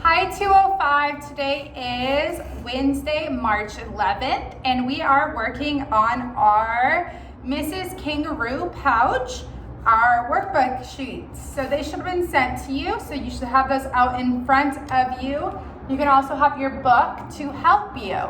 Hi 205, today is Wednesday, March 11th, and we are working on our Mrs. Kangaroo pouch, our workbook sheets. So they should have been sent to you, so you should have those out in front of you. You can also have your book to help you.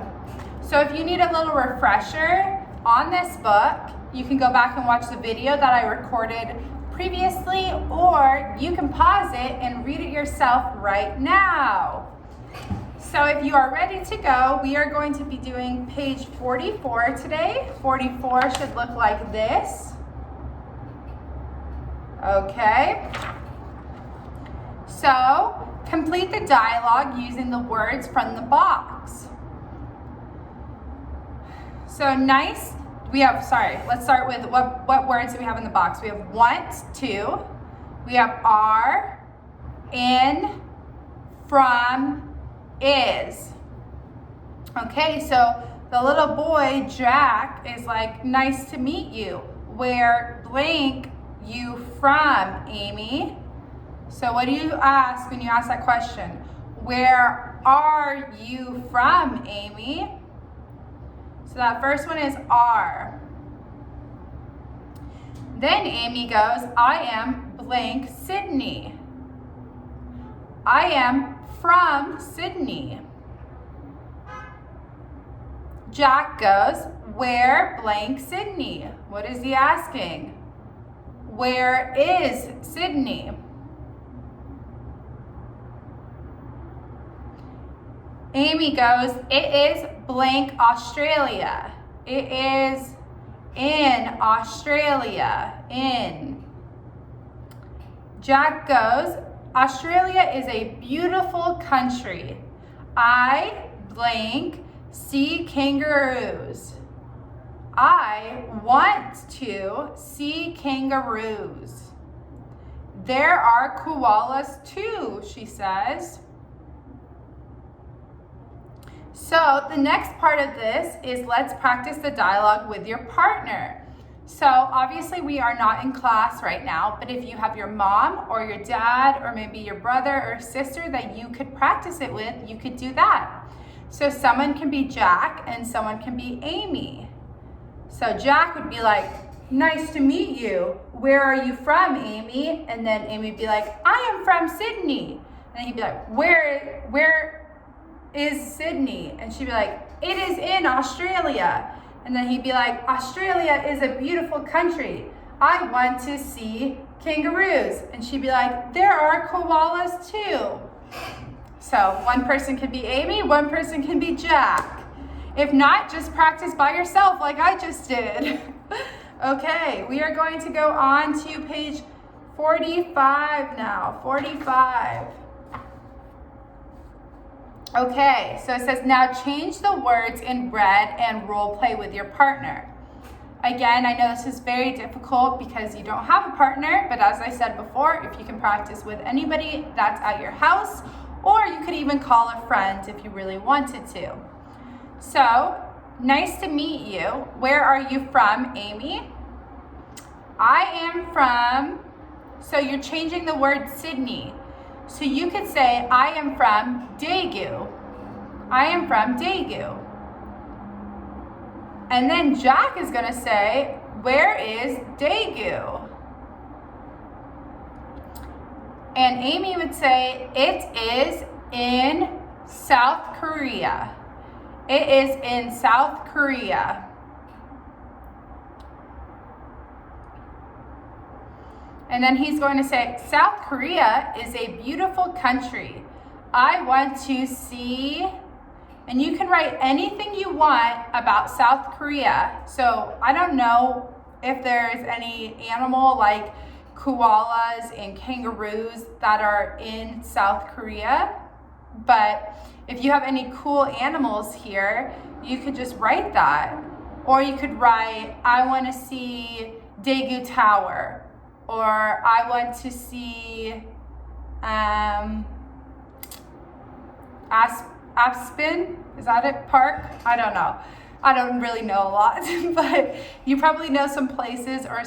So if you need a little refresher on this book, you can go back and watch the video that I recorded previously, or you can pause it and read it yourself right now. So if you are ready to go, we are going to be doing page 44 today. 44 should look like this. Okay. So complete the dialogue using the words from the box. So nice. Let's start with what words do we have in the box? We have want to, we have are, in, from, is. Okay, so the little boy, Jack, is like, nice to meet you. Where blank you from, Amy? So what do you ask when you ask that question? Where are you from, Amy? So that first one is are. Then Amy goes, I am blank Sydney. I am from Sydney. Jack goes, where blank Sydney? What is he asking? Where is Sydney? Amy goes, it is blank Australia. It is in Australia, in. Jack goes, Australia is a beautiful country. I blank see kangaroos. I want to see kangaroos. There are koalas too, she says. So the next part of this is let's practice the dialogue with your partner. So obviously we are not in class right now, but if you have your mom or your dad or maybe your brother or sister that you could practice it with, you could do that. So someone can be Jack and someone can be Amy. So Jack would be like, nice to meet you. Where are you from, Amy? And then Amy would be like, I am from Sydney. And he'd be like, where is Sydney? And she'd be like, it is in Australia. And then he'd be like, Australia is a beautiful country. I want to see kangaroos. And she'd be like, there are koalas too. So one person could be Amy, one person can be Jack. If not, just practice by yourself like I just did. Okay, we are going to go on to page 45 now, 45. Okay, so it says, now change the words in red and role play with your partner. Again, I know this is very difficult because you don't have a partner, but as I said before, if you can practice with anybody that's at your house, or you could even call a friend if you really wanted to. So, nice to meet you. Where are you from, Amy? I am from, so you're changing the word Sydney. So you could say, I am from Daegu. I am from Daegu. And then Jack is going to say, where is Daegu? And Amy would say, it is in South Korea. It is in South Korea. And then he's going to say, South Korea is a beautiful country. I want to see, and you can write anything you want about South Korea. So I don't know if there's any animal like koalas and kangaroos that are in South Korea. But if you have any cool animals here, you could just write that. Or you could write, I want to see Daegu Tower. Or I want to see Aspen, is that it? Park? I don't know. I don't really know a lot, but you probably know some places or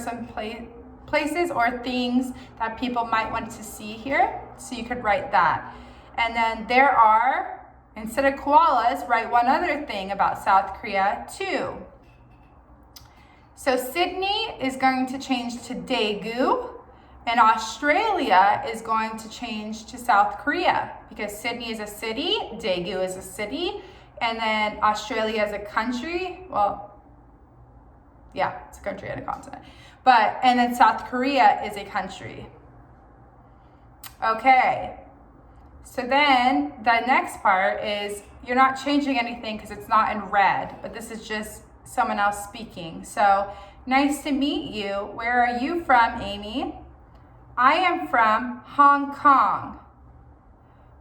places or things that people might want to see here. So you could write that. And then there are, instead of koalas, write one other thing about South Korea too. So Sydney is going to change to Daegu, and Australia is going to change to South Korea because Sydney is a city, Daegu is a city, and then Australia is a country. Well, yeah, it's a country and a continent. And then South Korea is a country. Okay. So then the next part is you're not changing anything because it's not in red, but this is just someone else speaking. So, nice to meet you. Where are you from, Amy? I am from Hong Kong.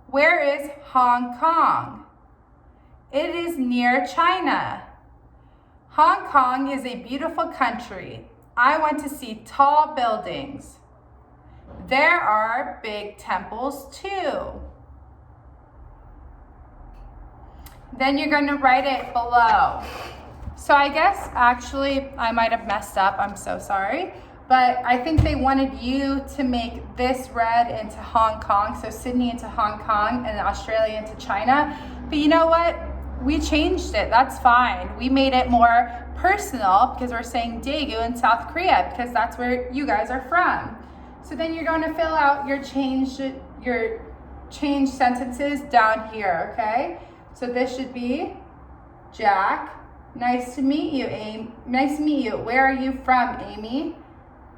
Where is Hong Kong? It is near China. Hong Kong is a beautiful country. I want to see tall buildings. There are big temples too. Then you're going to write it below. So I guess actually I might have messed up. I'm so sorry. But I think they wanted you to make this red into Hong Kong. So Sydney into Hong Kong and Australia into China. But you know what? We changed it. That's fine. We made it more personal because we're saying Daegu in South Korea because that's where you guys are from. So then you're going to fill out your change sentences down here, okay? So this should be Jack. Nice to meet you, Amy. Nice to meet you. Where are you from, Amy?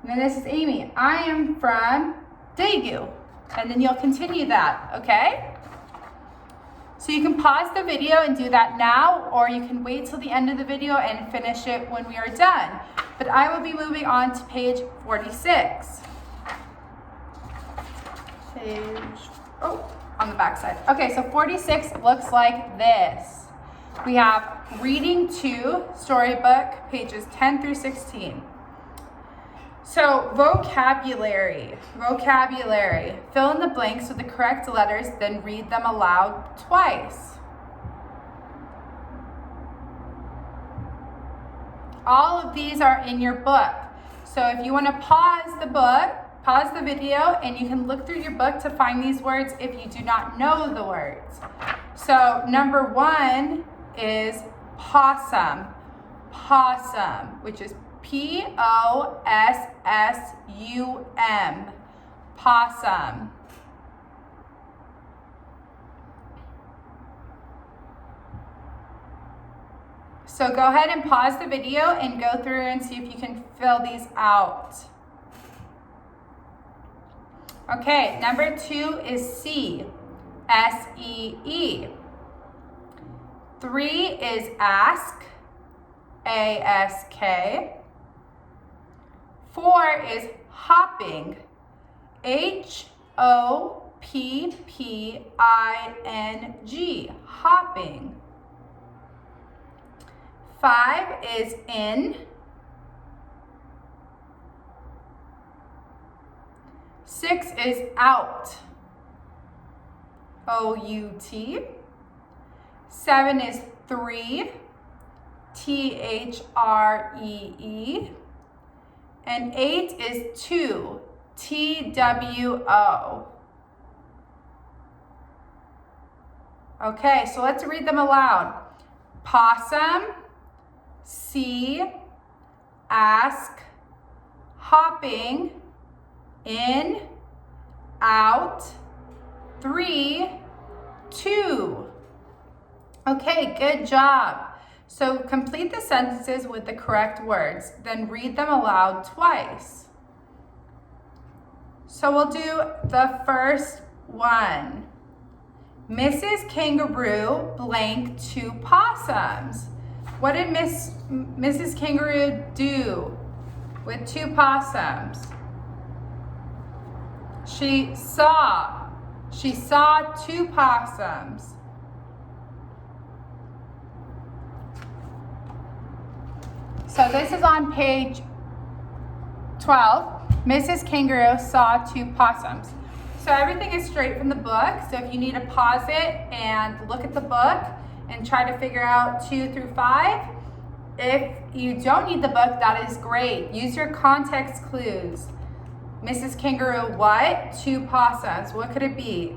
And then this is Amy. I am from Daegu. And then you'll continue that, okay? So you can pause the video and do that now, or you can wait till the end of the video and finish it when we are done. But I will be moving on to page 46. On the back side. Okay, so 46 looks like this. We have Reading 2, Storybook, pages 10 through 16. So vocabulary. Fill in the blanks with the correct letters, then read them aloud twice. All of these are in your book. So if you want to pause the video, and you can look through your book to find these words if you do not know the words. So number 1 is possum, which is Possum, possum. So go ahead and pause the video and go through and see if you can fill these out. Okay, number 2 is See, S-E-E. 3 is Ask, A-S-K. 4 is Hopping, H-O-P-P-I-N-G, hopping. 5 is In. 6 is Out, O-U-T. 7 is Three, T-H-R-E-E. And 8 is Two, T-W-O. Okay, so let's read them aloud. Possum, See, Ask, Hopping, In, Out, 3, 2. Okay, good job. So complete the sentences with the correct words, then read them aloud twice. So we'll do the first one. Mrs. Kangaroo blanked 2 possums. What did Mrs. Kangaroo do with 2 possums? She saw 2 possums. So this is on page 12. Mrs. Kangaroo saw 2 possums. So everything is straight from the book. So if you need to pause it and look at the book and try to figure out 2 through 5. If you don't need the book, that is great. Use your context clues. Mrs. Kangaroo what? 2 possums. What could it be?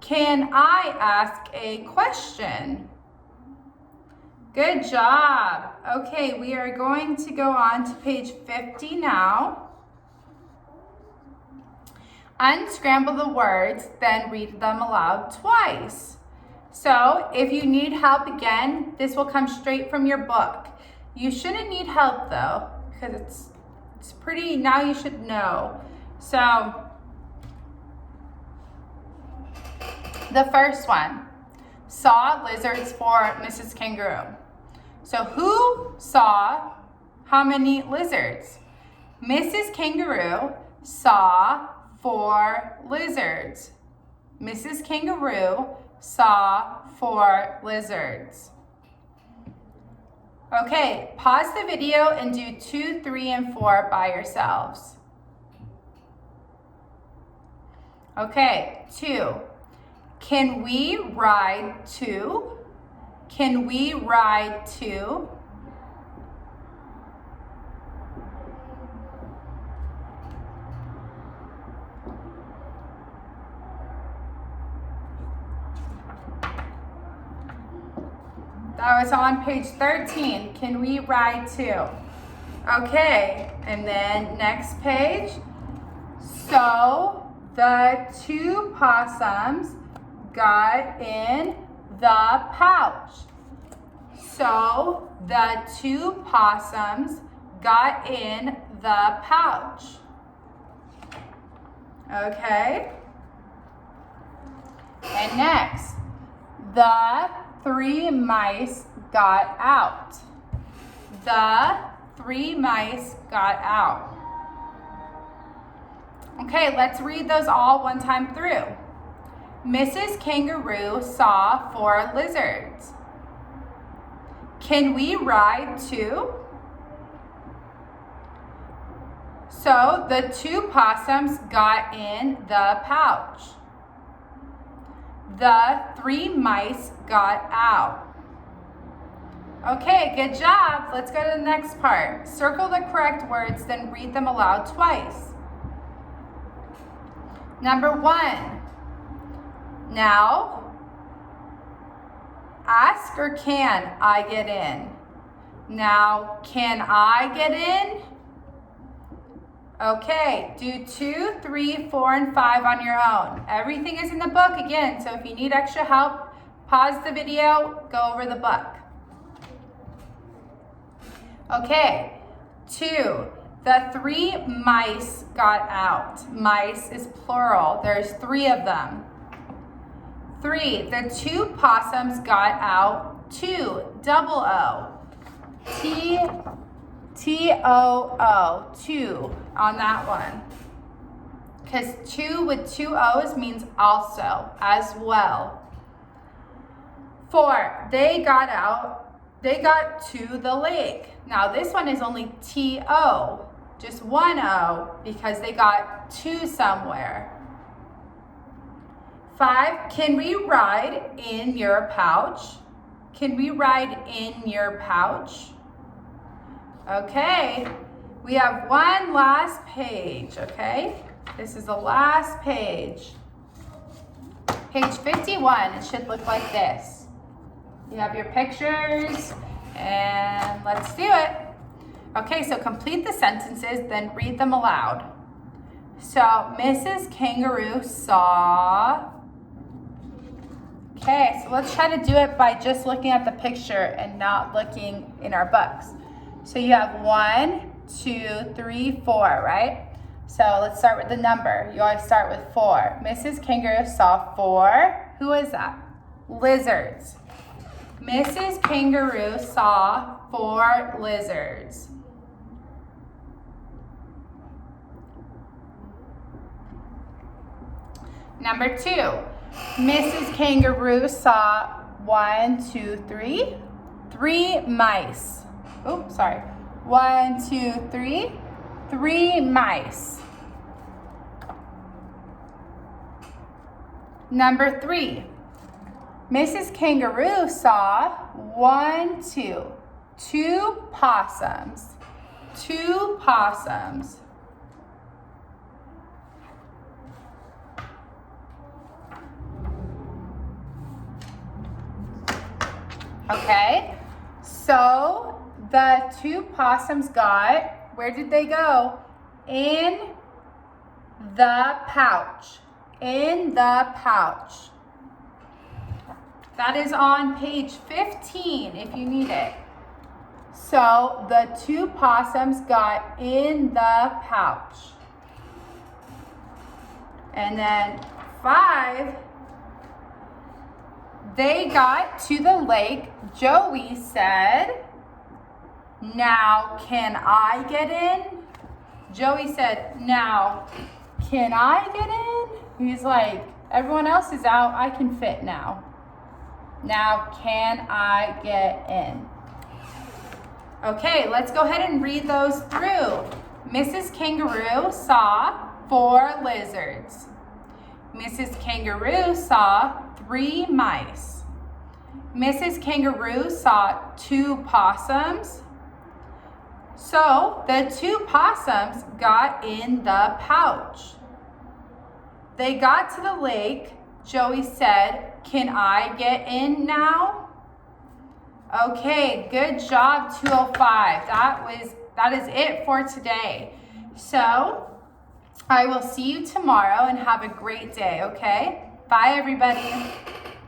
Can I ask a question? Good job. Okay, we are going to go on to page 50 now. Unscramble the words, then read them aloud twice. So if you need help again, this will come straight from your book. You shouldn't need help though, because it's pretty, now you should know. So the first one, saw lizards for Mrs. Kangaroo. So who saw how many lizards? Mrs. Kangaroo saw 4 lizards. Mrs. Kangaroo saw 4 lizards. Okay, pause the video and do 2, 3, and 4 by yourselves. Okay, 2. Can we ride 2? Can we ride 2? That was on page 13. Can we ride 2? Okay, and then next page. So the 2 possums got in the pouch. So the 2 possums got in the pouch. Okay. And next, the 3 mice got out. The 3 mice got out. Okay, let's read those all one time through. Mrs. Kangaroo saw 4 lizards. Can we ride 2? So the 2 possums got in the pouch. The 3 mice got out. Okay, good job. Let's go to the next part. Circle the correct words, then read them aloud twice. Number 1. Now, ask or can I get in? Now, can I get in? Okay, do 2, 3, 4, and 5 on your own. Everything is in the book again, so if you need extra help, pause the video, go over the book. Okay, 2, the 3 mice got out. Mice is plural, there's 3 of them. 3, the 2 possums got out. 2, double O. T-O-O, 2 on that one. Because 2 with 2 O's means also, as well. 4, they got out, they got to the lake. Now this one is only T-O, just 1 O, because they got to somewhere. 5, can we ride in your pouch? Can we ride in your pouch? Okay, we have one last page, okay? This is the last page. Page 51, it should look like this. You have your pictures, and let's do it. Okay, so complete the sentences, then read them aloud. So, Mrs. Kangaroo saw... Okay, so let's try to do it by just looking at the picture and not looking in our books. So you have 1, 2, 3, 4, right? So let's start with the number. You always start with 4. Mrs. Kangaroo saw 4. Who is that? Lizards. Mrs. Kangaroo saw 4 lizards. Number 2. Mrs. Kangaroo saw 1, 2, 3. 3 mice. Oops, sorry. 1, 2, 3. 3 mice. Number 3. Mrs. Kangaroo saw 1, 2. 2 possums. 2 possums. Okay, so the two possums got, where did they go? In the pouch. In the pouch. That is on page 15 if you need it. So the two possums got in the pouch. And then 5, they got to the lake. Joey said, "Now can I get in?" Joey said, "Now can I get in?" He's like, everyone else is out, I can fit now. Now can I get in? Okay, let's go ahead and read those through. Mrs. Kangaroo saw 4 lizards. Mrs. Kangaroo saw 3 mice. Mrs. Kangaroo saw 2 possums. So the 2 possums got in the pouch. They got to the lake. Joey said, "Can I get in now?" Okay, good job, 205. That is it for today. So I will see you tomorrow and have a great day, okay? Bye, everybody.